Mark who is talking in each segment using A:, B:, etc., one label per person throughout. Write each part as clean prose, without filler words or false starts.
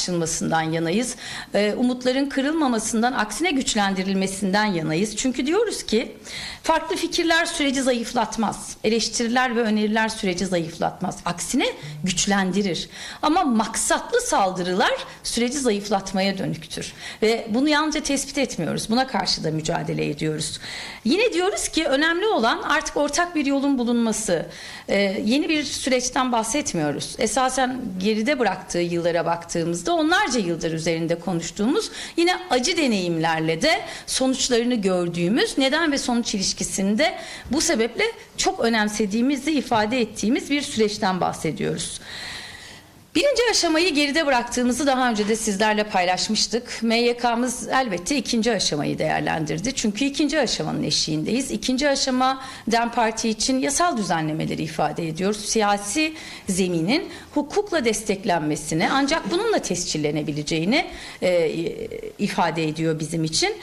A: tartışılmasından yanayız. Umutların kırılmamasından, aksine güçlendirilmesinden yanayız. Çünkü diyoruz ki farklı fikirler süreci zayıflatmaz. Eleştiriler ve öneriler süreci zayıflatmaz. Aksine güçlendirir. Ama maksatlı saldırılar süreci zayıflatmaya dönüktür. Ve bunu yalnızca tespit etmiyoruz. Buna karşı da mücadele ediyoruz. Yine diyoruz ki önemli olan artık ortak bir yolun bulunması. Yeni bir süreçten bahsetmiyoruz. Esasen geride bıraktığı yıllara baktığımızda onlarca yıldır üzerinde konuştuğumuz, yine acı deneyimlerle de sonuçlarını gördüğümüz neden ve sonuç ilişkisinde bu sebeple çok önemsediğimizi ifade ettiğimiz bir süreçten bahsediyoruz. Birinci aşamayı geride bıraktığımızı daha önce de sizlerle paylaşmıştık. MYK'mız elbette ikinci aşamayı değerlendirdi. Çünkü ikinci aşamanın eşiğindeyiz. İkinci aşama DEM Parti için yasal düzenlemeleri ifade ediyor. Siyasi zeminin hukukla desteklenmesini, ancak bununla tescillenebileceğini ifade ediyor bizim için.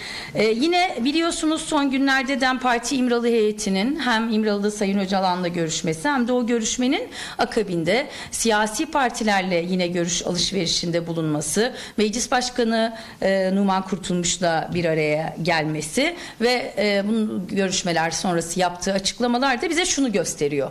A: Yine biliyorsunuz son günlerde DEM Parti İmralı heyetinin hem İmralı'da Sayın Öcalan'la görüşmesi hem de o görüşmenin akabinde siyasi partiler yine görüş alışverişinde bulunması, Meclis Başkanı Numan Kurtulmuş'la bir araya gelmesi ve bu görüşmeler sonrası yaptığı açıklamalar da bize şunu gösteriyor.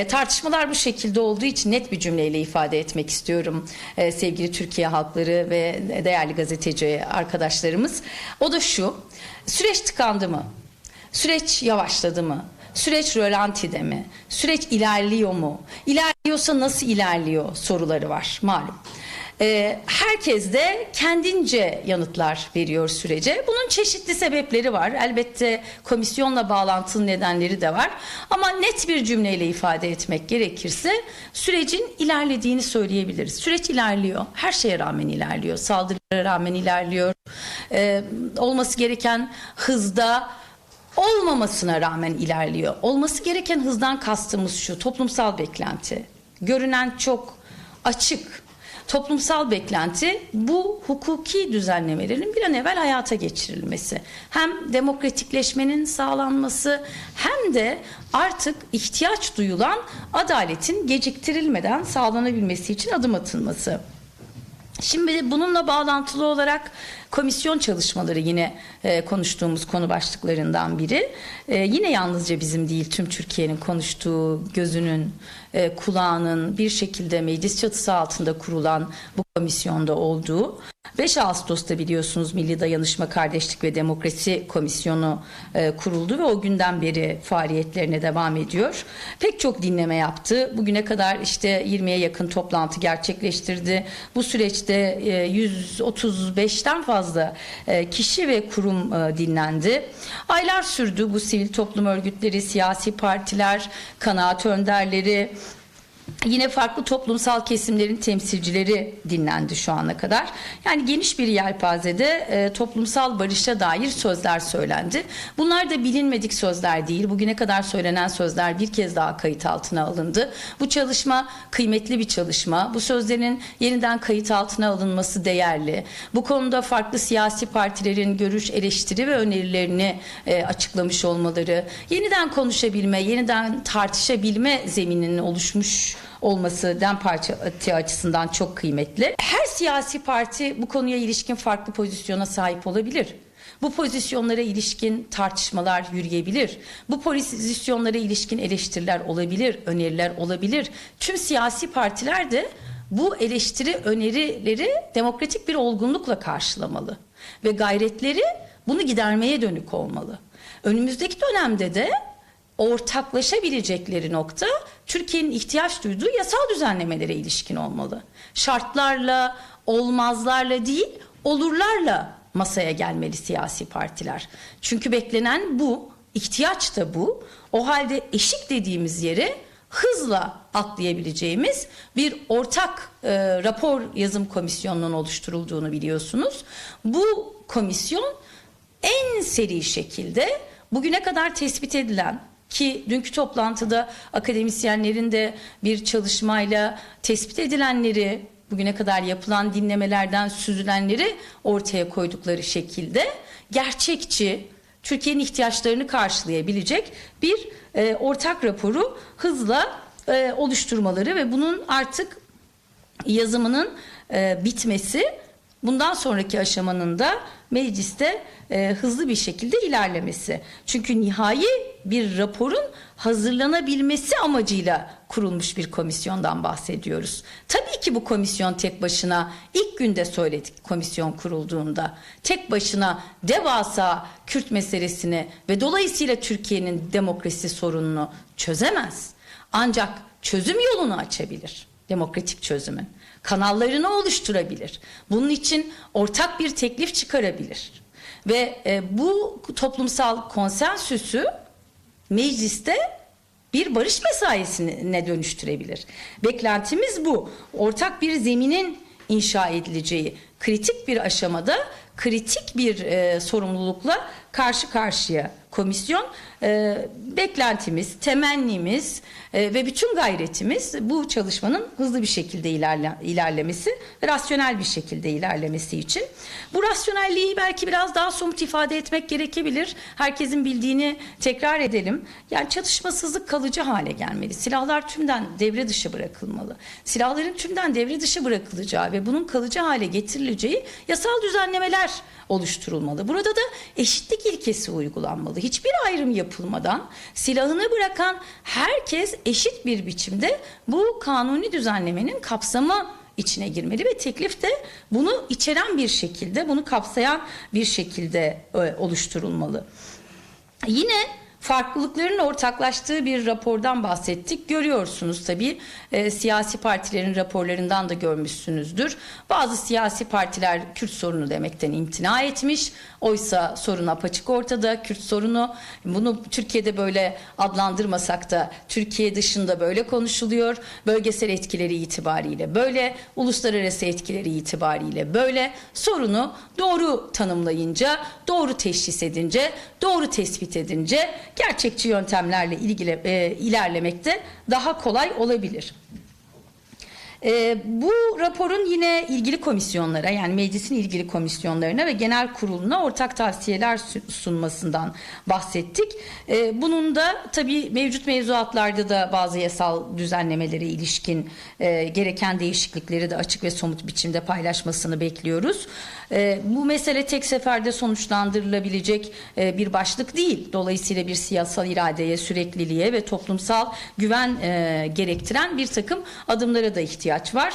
A: Tartışmalar bu şekilde olduğu için net bir cümleyle ifade etmek istiyorum sevgili Türkiye halkları ve değerli gazeteci arkadaşlarımız. O da şu: süreç tıkandı mı? Süreç yavaşladı mı? Süreç rölantide mi? Süreç ilerliyor mu? İlerliyorsa nasıl ilerliyor soruları var malum. Herkes de kendince yanıtlar veriyor sürece. Bunun çeşitli sebepleri var. Elbette komisyonla bağlantılı nedenleri de var. Ama net bir cümleyle ifade etmek gerekirse sürecin ilerlediğini söyleyebiliriz. Süreç ilerliyor. Her şeye rağmen ilerliyor. Saldırılara rağmen ilerliyor. Olması gereken hızda olmamasına rağmen ilerliyor. Olması gereken hızdan kastımız şu: toplumsal beklenti. Görünen çok açık. Toplumsal beklenti bu hukuki düzenlemelerin bir an evvel hayata geçirilmesi. Hem demokratikleşmenin sağlanması hem de artık ihtiyaç duyulan adaletin geciktirilmeden sağlanabilmesi için adım atılması. Şimdi bununla bağlantılı olarak komisyon çalışmaları yine konuştuğumuz konu başlıklarından biri. Yine yalnızca bizim değil, tüm Türkiye'nin konuştuğu, gözünün, kulağının bir şekilde meclis çatısı altında kurulan bu komisyonda olduğu. 5 Ağustos'ta biliyorsunuz Milli Dayanışma, Kardeşlik ve Demokrasi Komisyonu kuruldu ve o günden beri faaliyetlerine devam ediyor. Pek çok dinleme yaptı. Bugüne kadar işte 20'ye yakın toplantı gerçekleştirdi. Bu süreçte 135'ten fazla kişi ve kurum dinlendi. Aylar sürdü bu sivil toplum örgütleri, siyasi partiler, kanaat önderleri, yine farklı toplumsal kesimlerin temsilcileri dinlendi şu ana kadar. Yani geniş bir yelpazede toplumsal barışa dair sözler söylendi. Bunlar da bilinmedik sözler değil. Bugüne kadar söylenen sözler bir kez daha kayıt altına alındı. Bu çalışma kıymetli bir çalışma. Bu sözlerin yeniden kayıt altına alınması değerli. Bu konuda farklı siyasi partilerin görüş, eleştiri ve önerilerini açıklamış olmaları, yeniden konuşabilme, yeniden tartışabilme zemininin oluşmuş olması DEM Parti açısından çok kıymetli. Her siyasi parti bu konuya ilişkin farklı pozisyona sahip olabilir. Bu pozisyonlara ilişkin tartışmalar yürüyebilir. Bu pozisyonlara ilişkin eleştiriler olabilir, öneriler olabilir. Tüm siyasi partiler de bu eleştiri, önerileri demokratik bir olgunlukla karşılamalı ve gayretleri bunu gidermeye dönük olmalı. Önümüzdeki dönemde de ortaklaşabilecekleri nokta Türkiye'nin ihtiyaç duyduğu yasal düzenlemelere ilişkin olmalı. Şartlarla, olmazlarla değil, olurlarla masaya gelmeli siyasi partiler. Çünkü beklenen bu, ihtiyaç da bu. O halde eşik dediğimiz yere hızla atlayabileceğimiz bir ortak rapor yazım komisyonunun oluşturulduğunu biliyorsunuz. Bu komisyon en seri şekilde bugüne kadar tespit edilen, ki dünkü toplantıda akademisyenlerin de bir çalışmayla tespit edilenleri, bugüne kadar yapılan dinlemelerden süzülenleri ortaya koydukları şekilde gerçekçi, Türkiye'nin ihtiyaçlarını karşılayabilecek bir ortak raporu hızla oluşturmaları ve bunun artık yazımının bitmesi, bundan sonraki aşamanın da mecliste hızlı bir şekilde ilerlemesi. Çünkü nihai bir raporun hazırlanabilmesi amacıyla kurulmuş bir komisyondan bahsediyoruz. Tabii ki bu komisyon tek başına, ilk günde söyledik komisyon kurulduğunda, tek başına devasa Kürt meselesini ve dolayısıyla Türkiye'nin demokrasi sorununu çözemez. Ancak çözüm yolunu açabilir, demokratik çözümün. Kanallarını oluşturabilir. Bunun için ortak bir teklif çıkarabilir. Ve bu toplumsal konsensüsü mecliste bir barış mesaisine dönüştürebilir. Beklentimiz bu. Ortak bir zeminin inşa edileceği kritik bir aşamada kritik bir sorumlulukla karşı karşıya komisyon. Beklentimiz, temennimiz ve bütün gayretimiz bu çalışmanın hızlı bir şekilde ilerlemesi ve rasyonel bir şekilde ilerlemesi için. Bu rasyonelliği belki biraz daha somut ifade etmek gerekebilir. Herkesin bildiğini tekrar edelim. Yani çatışmasızlık kalıcı hale gelmeli. Silahlar tümden devre dışı bırakılmalı. Silahların tümden devre dışı bırakılacağı ve bunun kalıcı hale getirileceği yasal düzenlemeler oluşturulmalı. Burada da eşitlik ilkesi uygulanmalı. Hiçbir ayrım yapılmadan silahını bırakan herkes eşit bir biçimde bu kanuni düzenlemenin kapsamı içine girmeli ve teklif de bunu içeren bir şekilde, bunu kapsayan bir şekilde oluşturulmalı. Yine farklılıkların ortaklaştığı bir rapordan bahsettik. Görüyorsunuz tabii, siyasi partilerin raporlarından da görmüşsünüzdür. Bazı siyasi partiler Kürt sorunu demekten imtina etmiş. Oysa sorun apaçık ortada. Kürt sorunu, bunu Türkiye'de böyle adlandırmasak da Türkiye dışında böyle konuşuluyor. Bölgesel etkileri itibariyle böyle, uluslararası etkileri itibariyle böyle. Sorunu doğru tanımlayınca, doğru teşhis edince, doğru tespit edince gerçekçi yöntemlerle ilerlemekte daha kolay olabilir. Bu raporun yine ilgili komisyonlara, yani meclisin ilgili komisyonlarına ve genel kuruluna ortak tavsiyeler sunmasından bahsettik. Bunun da tabii mevcut mevzuatlarda da bazı yasal düzenlemelere ilişkin gereken değişiklikleri de açık ve somut biçimde paylaşmasını bekliyoruz. Bu mesele tek seferde sonuçlandırılabilecek bir başlık değil. Dolayısıyla bir siyasal iradeye, sürekliliğe ve toplumsal güven gerektiren bir takım adımlara da ihtiyaç var.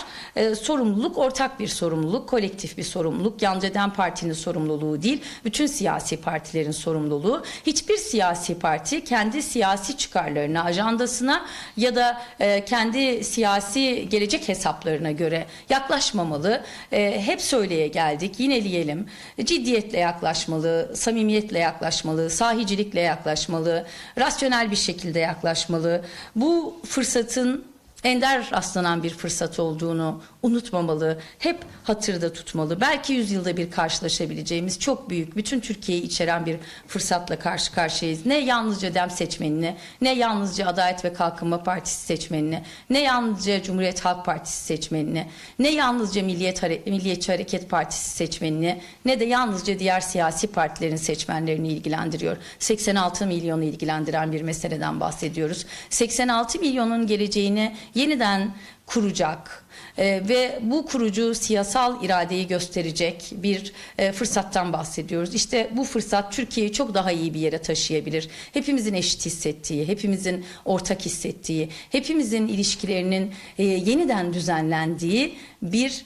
A: Sorumluluk ortak bir sorumluluk, kolektif bir sorumluluk. Yalnızca DEM Parti'nin sorumluluğu değil, bütün siyasi partilerin sorumluluğu. Hiçbir siyasi parti kendi siyasi çıkarlarına, ajandasına ya da kendi siyasi gelecek hesaplarına göre yaklaşmamalı. Hep söyleye geldik, yineleyelim. Ciddiyetle yaklaşmalı, samimiyetle yaklaşmalı, sahicilikle yaklaşmalı, rasyonel bir şekilde yaklaşmalı. Bu fırsatın ender rastlanan bir fırsat olduğunu unutmamalı, hep hatırda tutmalı. Belki yüzyılda bir karşılaşabileceğimiz çok büyük, bütün Türkiye'yi içeren bir fırsatla karşı karşıyayız. Ne yalnızca DEM seçmenini, ne yalnızca Adalet ve Kalkınma Partisi seçmenini, ne yalnızca Cumhuriyet Halk Partisi seçmenini, ne yalnızca Milliyetçi Hareket Partisi seçmenini, ne de yalnızca diğer siyasi partilerin seçmenlerini ilgilendiriyor. 86 milyonu ilgilendiren bir meseleden bahsediyoruz. 86 milyonun geleceğini yeniden kuracak ve bu kurucu siyasal iradeyi gösterecek bir fırsattan bahsediyoruz. İşte bu fırsat Türkiye'yi çok daha iyi bir yere taşıyabilir. Hepimizin eşit hissettiği, hepimizin ortak hissettiği, hepimizin ilişkilerinin yeniden düzenlendiği bir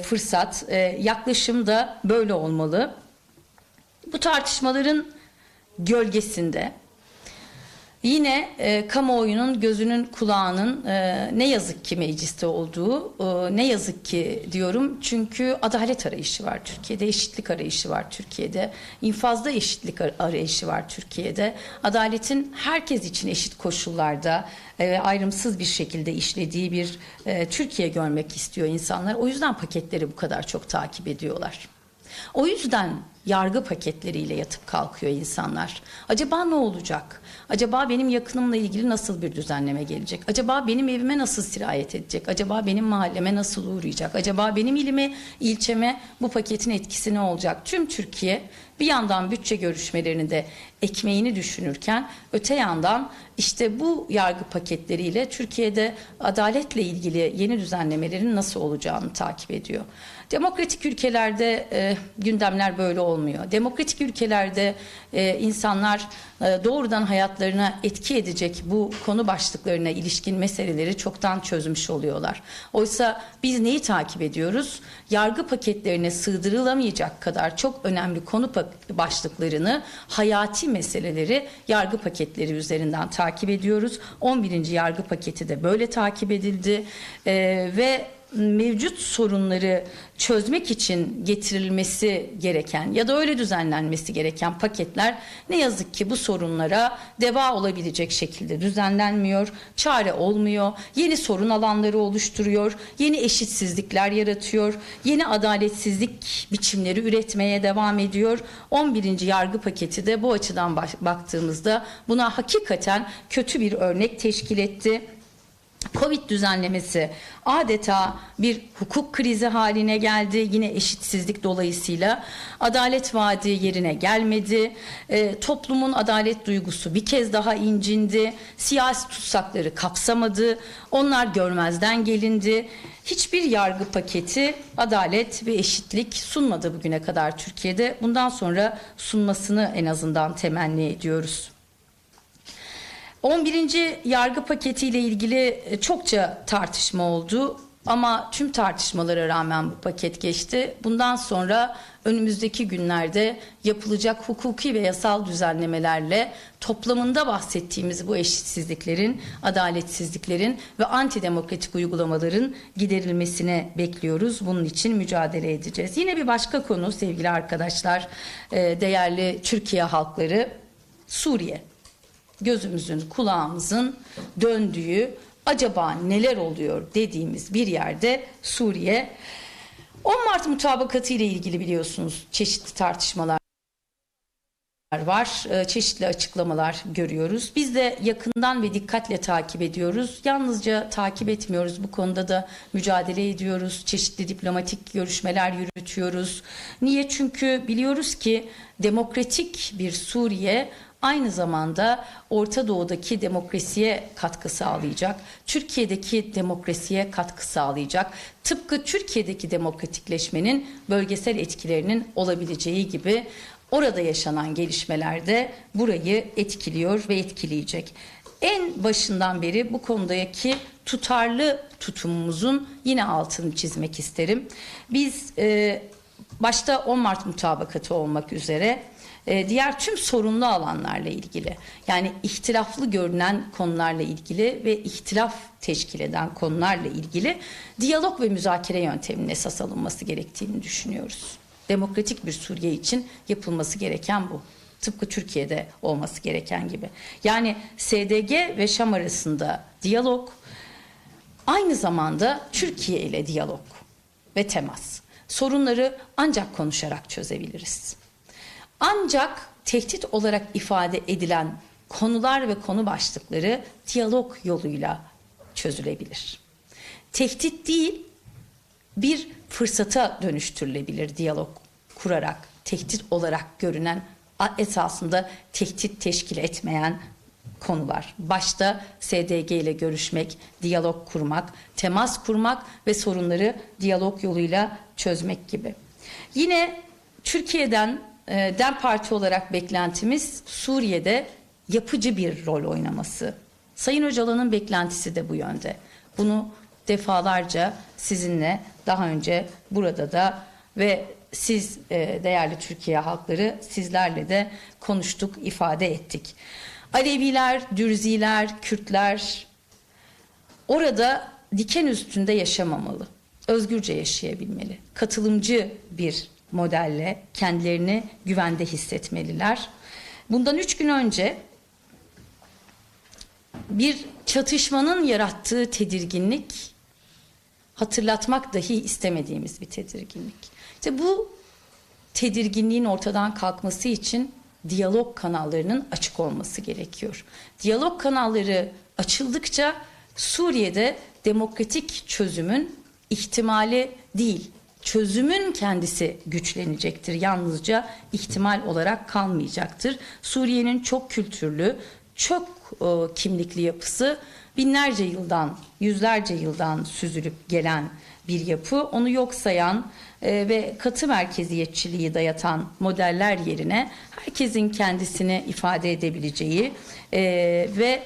A: fırsat. Yaklaşım da böyle olmalı. Bu tartışmaların gölgesinde yine kamuoyunun gözünün kulağının ne yazık ki mecliste olduğu, ne yazık ki diyorum çünkü adalet arayışı var Türkiye'de, eşitlik arayışı var Türkiye'de, infazda eşitlik arayışı var Türkiye'de. Adaletin herkes için eşit koşullarda ayrımsız bir şekilde işlediği bir Türkiye görmek istiyor insanlar. O yüzden paketleri bu kadar çok takip ediyorlar. O yüzden yargı paketleriyle yatıp kalkıyor insanlar. Acaba ne olacak? Acaba benim yakınımla ilgili nasıl bir düzenleme gelecek? Acaba benim evime nasıl sirayet edecek? Acaba benim mahalleme nasıl uğrayacak? Acaba benim ilime, ilçeme bu paketin etkisi ne olacak? Tüm Türkiye bir yandan bütçe görüşmelerini de ekmeğini düşünürken öte yandan işte bu yargı paketleriyle Türkiye'de adaletle ilgili yeni düzenlemelerin nasıl olacağını takip ediyor. Demokratik ülkelerde gündemler böyle olmuyor. Demokratik ülkelerde insanlar doğrudan hayatlarına etki edecek bu konu başlıklarına ilişkin meseleleri çoktan çözmüş oluyorlar. Oysa biz neyi takip ediyoruz? Yargı paketlerine sığdırılamayacak kadar çok önemli konu başlıklarını, hayati meseleleri yargı paketleri üzerinden takip ediyoruz. 11. yargı paketi de böyle takip edildi ve mevcut sorunları çözmek için getirilmesi gereken ya da öyle düzenlenmesi gereken paketler ne yazık ki bu sorunlara deva olabilecek şekilde düzenlenmiyor, çare olmuyor, yeni sorun alanları oluşturuyor, yeni eşitsizlikler yaratıyor, yeni adaletsizlik biçimleri üretmeye devam ediyor. 11. yargı paketi de bu açıdan baktığımızda buna hakikaten kötü bir örnek teşkil etti. Covid düzenlemesi adeta bir hukuk krizi haline geldi. Yine eşitsizlik dolayısıyla adalet vaadi yerine gelmedi. Toplumun adalet duygusu bir kez daha incindi. Siyasi tutsakları kapsamadı. Onlar görmezden gelindi. Hiçbir yargı paketi adalet ve eşitlik sunmadı bugüne kadar Türkiye'de. Bundan sonra sunmasını en azından temenni ediyoruz. 11. yargı paketiyle ilgili çokça tartışma oldu ama tüm tartışmalara rağmen bu paket geçti. Bundan sonra önümüzdeki günlerde yapılacak hukuki ve yasal düzenlemelerle toplamında bahsettiğimiz bu eşitsizliklerin, adaletsizliklerin ve antidemokratik uygulamaların giderilmesini bekliyoruz. Bunun için mücadele edeceğiz. Yine bir başka konu sevgili arkadaşlar, değerli Türkiye halkları, Suriye. Gözümüzün, kulağımızın döndüğü, acaba neler oluyor dediğimiz bir yerde Suriye. 10 Mart mutabakatı ile ilgili biliyorsunuz çeşitli tartışmalar var, çeşitli açıklamalar görüyoruz. Biz de yakından ve dikkatle takip ediyoruz. Yalnızca takip etmiyoruz, bu konuda da mücadele ediyoruz. Çeşitli diplomatik görüşmeler yürütüyoruz. Niye? Çünkü biliyoruz ki demokratik bir Suriye aynı zamanda Orta Doğu'daki demokrasiye katkı sağlayacak, Türkiye'deki demokrasiye katkı sağlayacak. Tıpkı Türkiye'deki demokratikleşmenin bölgesel etkilerinin olabileceği gibi orada yaşanan gelişmeler de burayı etkiliyor ve etkileyecek. En başından beri bu konudaki tutarlı tutumumuzun yine altını çizmek isterim. Biz başta 10 Mart mutabakatı olmak üzere diğer tüm sorunlu alanlarla ilgili, yani ihtilaflı görünen konularla ilgili ve ihtilaf teşkil eden konularla ilgili diyalog ve müzakere yönteminin esas alınması gerektiğini düşünüyoruz. Demokratik bir Suriye için yapılması gereken bu. Tıpkı Türkiye'de olması gereken gibi. Yani SDG ve Şam arasında diyalog, aynı zamanda Türkiye ile diyalog ve temas. Sorunları ancak konuşarak çözebiliriz. Ancak tehdit olarak ifade edilen konular ve konu başlıkları diyalog yoluyla çözülebilir. Tehdit değil, bir fırsata dönüştürülebilir diyalog kurarak. Tehdit olarak görünen, esasında tehdit teşkil etmeyen konular. Başta SDG ile görüşmek, diyalog kurmak, temas kurmak ve sorunları diyalog yoluyla çözmek gibi. Yine Türkiye'den DEM Parti olarak beklentimiz Suriye'de yapıcı bir rol oynaması. Sayın Öcalan'ın beklentisi de bu yönde. Bunu defalarca sizinle daha önce burada da ve siz değerli Türkiye halkları sizlerle de konuştuk, ifade ettik. Aleviler, Dürziler, Kürtler orada diken üstünde yaşamamalı. Özgürce yaşayabilmeli. Katılımcı bir modelle kendilerini güvende hissetmeliler. Bundan 3 gün önce bir çatışmanın yarattığı tedirginliğin ortadan kalkması için diyalog kanallarının açık olması gerekiyor. Diyalog kanalları açıldıkça Suriye'de demokratik çözümün ihtimali değil, çözümün kendisi güçlenecektir. Yalnızca ihtimal olarak kalmayacaktır. Suriye'nin çok kültürlü, çok kimlikli yapısı binlerce yıldan, yüzlerce yıldan süzülüp gelen bir yapı. Onu yok sayan ve katı merkeziyetçiliği dayatan modeller yerine herkesin kendisini ifade edebileceği ve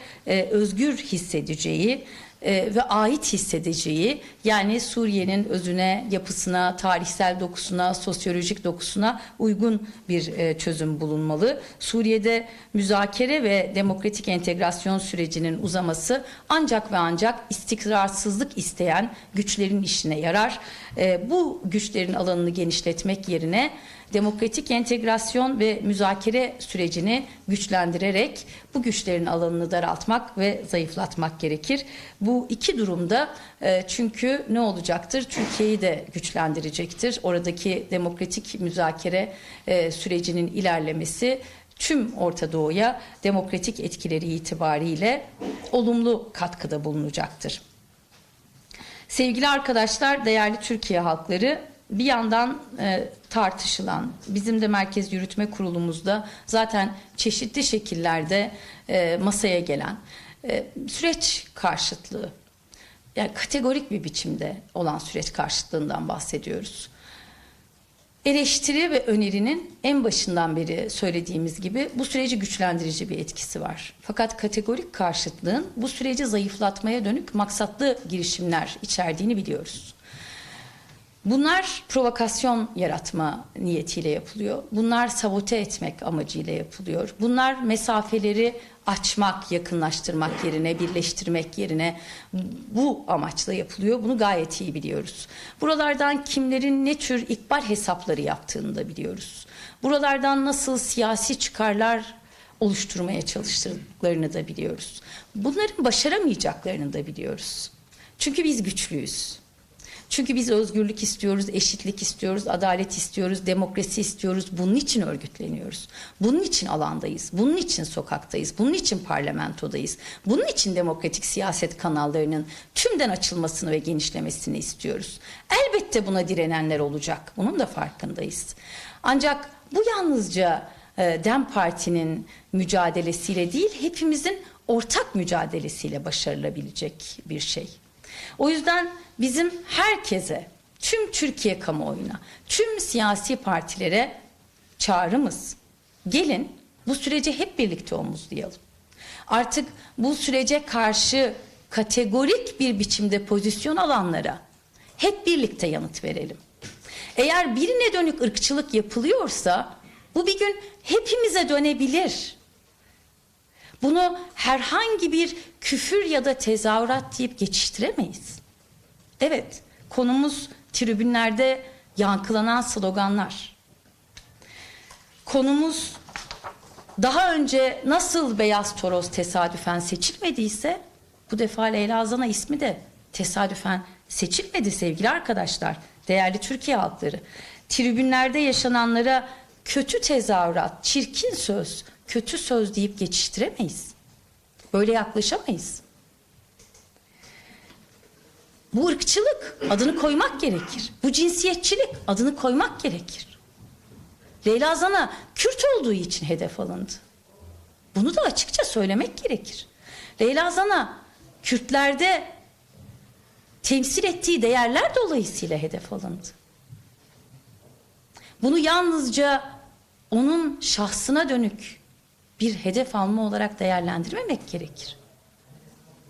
A: özgür hissedeceği ve ait hissedeceği, yani Suriye'nin özüne, yapısına, tarihsel dokusuna, sosyolojik dokusuna uygun bir çözüm bulunmalı. Suriye'de müzakere ve demokratik entegrasyon sürecinin uzaması ancak ve ancak istikrarsızlık isteyen güçlerin işine yarar. Bu güçlerin alanını genişletmek yerine demokratik entegrasyon ve müzakere sürecini güçlendirerek bu güçlerin alanını daraltmak ve zayıflatmak gerekir. Bu iki durumda çünkü ne olacaktır? Türkiye'yi de güçlendirecektir. Oradaki demokratik müzakere sürecinin ilerlemesi tüm Orta Doğu'ya demokratik etkileri itibariyle olumlu katkıda bulunacaktır. Sevgili arkadaşlar, değerli Türkiye halkları, bir yandan tartışılan, bizim de Merkez Yürütme Kurulumuzda zaten çeşitli şekillerde masaya gelen süreç karşıtlığı, yani kategorik bir biçimde olan süreç karşıtlığından bahsediyoruz. Eleştiri ve önerinin en başından beri söylediğimiz gibi bu süreci güçlendirici bir etkisi var. Fakat kategorik karşıtlığın bu süreci zayıflatmaya dönük maksatlı girişimler içerdiğini biliyoruz. Bunlar provokasyon yaratma niyetiyle yapılıyor. Bunlar sabote etmek amacıyla yapılıyor. Bunlar mesafeleri açmak, yakınlaştırmak yerine, birleştirmek yerine bu amaçla yapılıyor. Bunu gayet iyi biliyoruz. Buralardan kimlerin ne tür ikbal hesapları yaptığını da biliyoruz. Buralardan nasıl siyasi çıkarlar oluşturmaya çalıştıklarını da biliyoruz. Bunların başaramayacaklarını da biliyoruz. Çünkü biz güçlüyüz. Çünkü biz özgürlük istiyoruz, eşitlik istiyoruz, adalet istiyoruz, demokrasi istiyoruz. Bunun için örgütleniyoruz. Bunun için alandayız. Bunun için sokaktayız. Bunun için parlamentodayız. Bunun için demokratik siyaset kanallarının tümden açılmasını ve genişlemesini istiyoruz. Elbette buna direnenler olacak. Bunun da farkındayız. Ancak bu yalnızca DEM Parti'nin mücadelesiyle değil, hepimizin ortak mücadelesiyle başarılabilecek bir şey. O yüzden bizim herkese, tüm Türkiye kamuoyuna, tüm siyasi partilere çağrımız, gelin bu sürece hep birlikte omuzlayalım. Artık bu sürece karşı kategorik bir biçimde pozisyon alanlara hep birlikte yanıt verelim. Eğer birine dönük ırkçılık yapılıyorsa bu bir gün hepimize dönebilir. Bunu herhangi bir küfür ya da tezahürat deyip geçiştiremeyiz. Evet, konumuz tribünlerde yankılanan sloganlar. Konumuz daha önce nasıl Beyaz Toros tesadüfen seçilmediyse bu defa Leyla Zana ismi de tesadüfen seçilmedi sevgili arkadaşlar, değerli Türkiye halkları. Tribünlerde yaşananlara kötü tezahürat, çirkin söz, kötü söz deyip geçiştiremeyiz. Böyle yaklaşamayız. Bu ırkçılık, adını koymak gerekir. Bu cinsiyetçilik, adını koymak gerekir. Leyla Zana Kürt olduğu için hedef alındı. Bunu da açıkça söylemek gerekir. Leyla Zana Kürtlerde temsil ettiği değerler dolayısıyla hedef alındı. Bunu yalnızca onun şahsına dönük bir hedef alma olarak değerlendirmemek gerekir.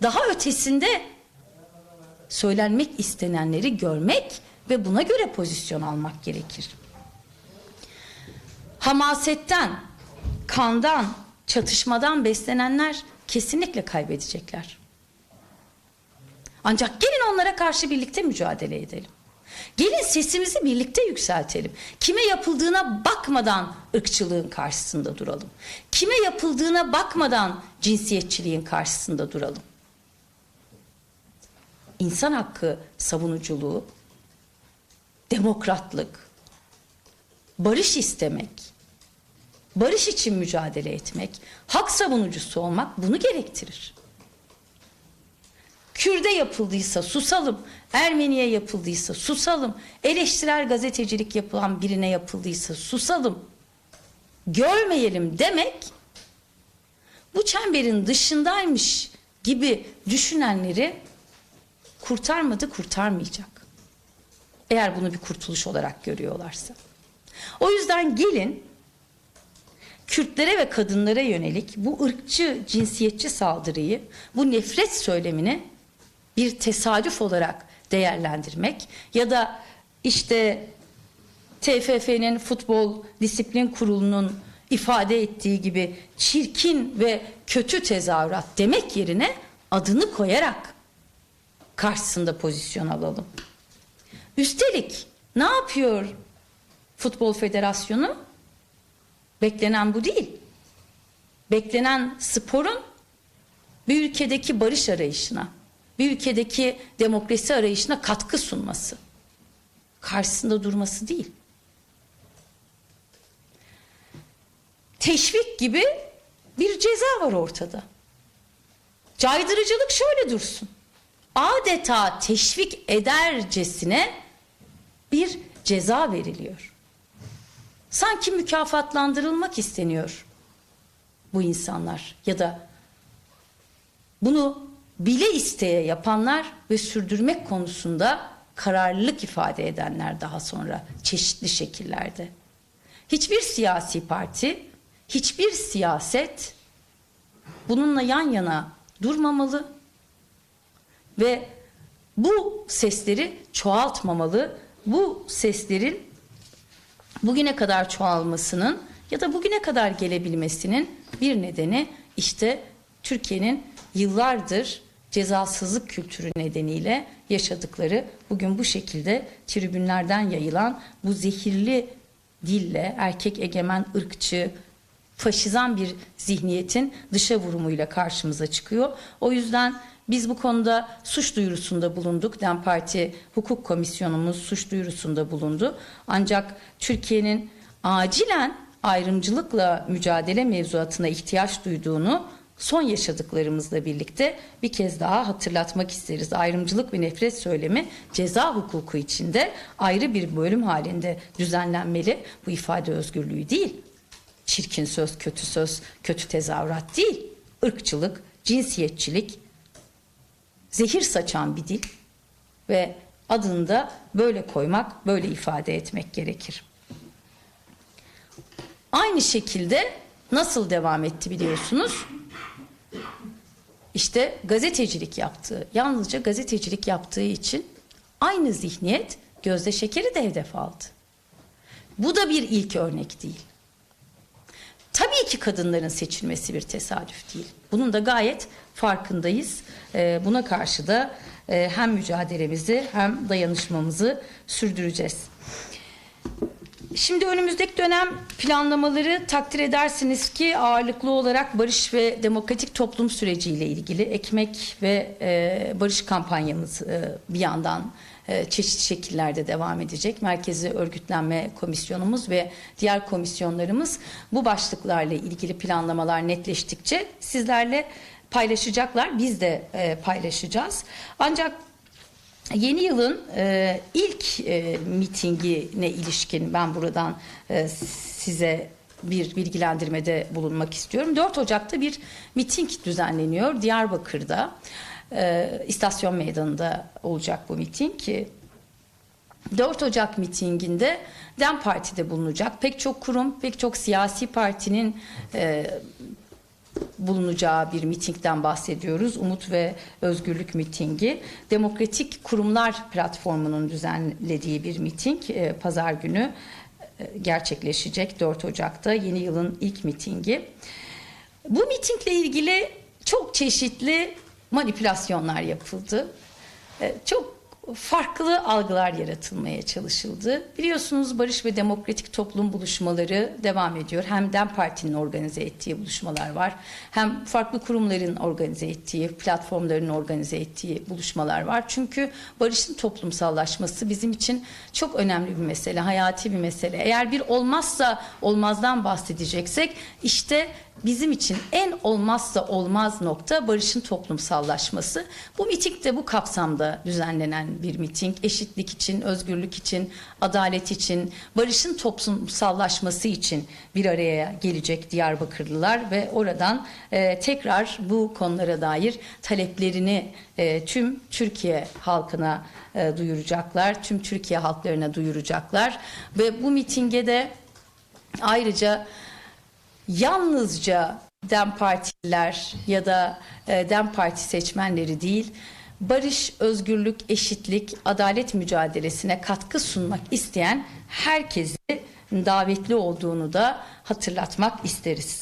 A: Daha ötesinde söylenmek istenenleri görmek ve buna göre pozisyon almak gerekir. Hamasetten, kandan, çatışmadan beslenenler kesinlikle kaybedecekler. Ancak gelin onlara karşı birlikte mücadele edelim. Gelin sesimizi birlikte yükseltelim. Kime yapıldığına bakmadan ırkçılığın karşısında duralım. Kime yapıldığına bakmadan cinsiyetçiliğin karşısında duralım. İnsan hakkı savunuculuğu, demokratlık, barış istemek, barış için mücadele etmek, hak savunucusu olmak bunu gerektirir. Kürde yapıldıysa susalım, Ermeniye yapıldıysa susalım, eleştirel gazetecilik yapılan birine yapıldıysa susalım, görmeyelim demek, bu çemberin dışındaymış gibi düşünenleri kurtarmadı, kurtarmayacak. Eğer bunu bir kurtuluş olarak görüyorlarsa. O yüzden gelin Kürtlere ve kadınlara yönelik bu ırkçı, cinsiyetçi saldırıyı, bu nefret söylemini bir tesadüf olarak değerlendirmek ya da işte TFF'nin Futbol Disiplin Kurulu'nun ifade ettiği gibi çirkin ve kötü tezahürat demek yerine adını koyarak karşısında pozisyon alalım. Üstelik ne yapıyor Futbol Federasyonu? Beklenen bu değil. Beklenen sporun bir ülkedeki barış arayışına, bir ülkedeki demokrasi arayışına katkı sunması. Karşısında durması değil. Teşvik gibi bir ceza var ortada. Caydırıcılık şöyle dursun. Adeta teşvik edercesine bir ceza veriliyor. Sanki mükafatlandırılmak isteniyor bu insanlar ya da bunu bile isteye yapanlar ve sürdürmek konusunda kararlılık ifade edenler daha sonra çeşitli şekillerde. Hiçbir siyasi parti, hiçbir siyaset bununla yan yana durmamalı ve bu sesleri çoğaltmamalı. Bu seslerin bugüne kadar çoğalmasının ya da bugüne kadar gelebilmesinin bir nedeni işte Türkiye'nin yıllardır cezasızlık kültürü nedeniyle yaşadıkları, bugün bu şekilde tribünlerden yayılan bu zehirli dille erkek egemen, ırkçı, faşizan bir zihniyetin dışa vurumuyla karşımıza çıkıyor. O yüzden biz bu konuda suç duyurusunda bulunduk. DEM Parti Hukuk Komisyonumuz suç duyurusunda bulundu. Ancak Türkiye'nin acilen ayrımcılıkla mücadele mevzuatına ihtiyaç duyduğunu son yaşadıklarımızla birlikte bir kez daha hatırlatmak isteriz. Ayrımcılık ve nefret söylemi ceza hukuku içinde ayrı bir bölüm halinde düzenlenmeli. Bu ifade özgürlüğü değil. Çirkin söz, kötü tezahürat değil. Irkçılık, cinsiyetçilik, zehir saçan bir dil ve adını da böyle koymak, böyle ifade etmek gerekir. Aynı şekilde nasıl devam etti biliyorsunuz? İşte gazetecilik yaptığı, yalnızca gazetecilik yaptığı için aynı zihniyet Gözde Şeker'i de hedef aldı. Bu da bir ilk örnek değil. Tabii ki kadınların seçilmesi bir tesadüf değil. Bunun da gayet farkındayız. Buna karşı da hem mücadelemizi hem dayanışmamızı sürdüreceğiz. Şimdi önümüzdeki dönem planlamaları takdir edersiniz ki ağırlıklı olarak barış ve demokratik toplum süreciyle ilgili ekmek ve barış kampanyamız bir yandan çeşitli şekillerde devam edecek. Merkezi Örgütlenme Komisyonumuz ve diğer komisyonlarımız bu başlıklarla ilgili planlamalar netleştikçe sizlerle paylaşacaklar. Biz de paylaşacağız. Ancak yeni yılın ilk mitingine ilişkin ben buradan size bir bilgilendirmede bulunmak istiyorum. 4 Ocak'ta bir miting düzenleniyor Diyarbakır'da. İstasyon Meydanı'nda olacak bu miting. 4 Ocak mitinginde DEM Parti'de bulunacak pek çok kurum, pek çok siyasi partinin bulunacağı bir mitingden bahsediyoruz. Umut ve Özgürlük mitingi. Demokratik Kurumlar Platformu'nun düzenlediği bir miting pazar günü gerçekleşecek 4 Ocak'ta yeni yılın ilk mitingi. Bu mitingle ilgili çok çeşitli manipülasyonlar yapıldı. Çok farklı algılar yaratılmaya çalışıldı. Biliyorsunuz Barış ve Demokratik Toplum buluşmaları devam ediyor. Hem DEM Parti'nin organize ettiği buluşmalar var. Hem farklı kurumların organize ettiği, platformların organize ettiği buluşmalar var. Çünkü barışın toplumsallaşması bizim için çok önemli bir mesele, hayati bir mesele. Eğer bir olmazsa olmazdan bahsedeceksek işte bizim için en olmazsa olmaz nokta barışın toplumsallaşması. Bu miting de bu kapsamda düzenlenen bir miting. Eşitlik için, özgürlük için, adalet için, barışın toplumsallaşması için bir araya gelecek Diyarbakırlılar ve oradan tekrar bu konulara dair taleplerini tüm Türkiye halkına duyuracaklar, tüm Türkiye halklarına duyuracaklar ve bu mitinge de ayrıca yalnızca DEM Partililer ya da DEM Parti seçmenleri değil, barış, özgürlük, eşitlik, adalet mücadelesine katkı sunmak isteyen herkesi davetli olduğunu da hatırlatmak isteriz.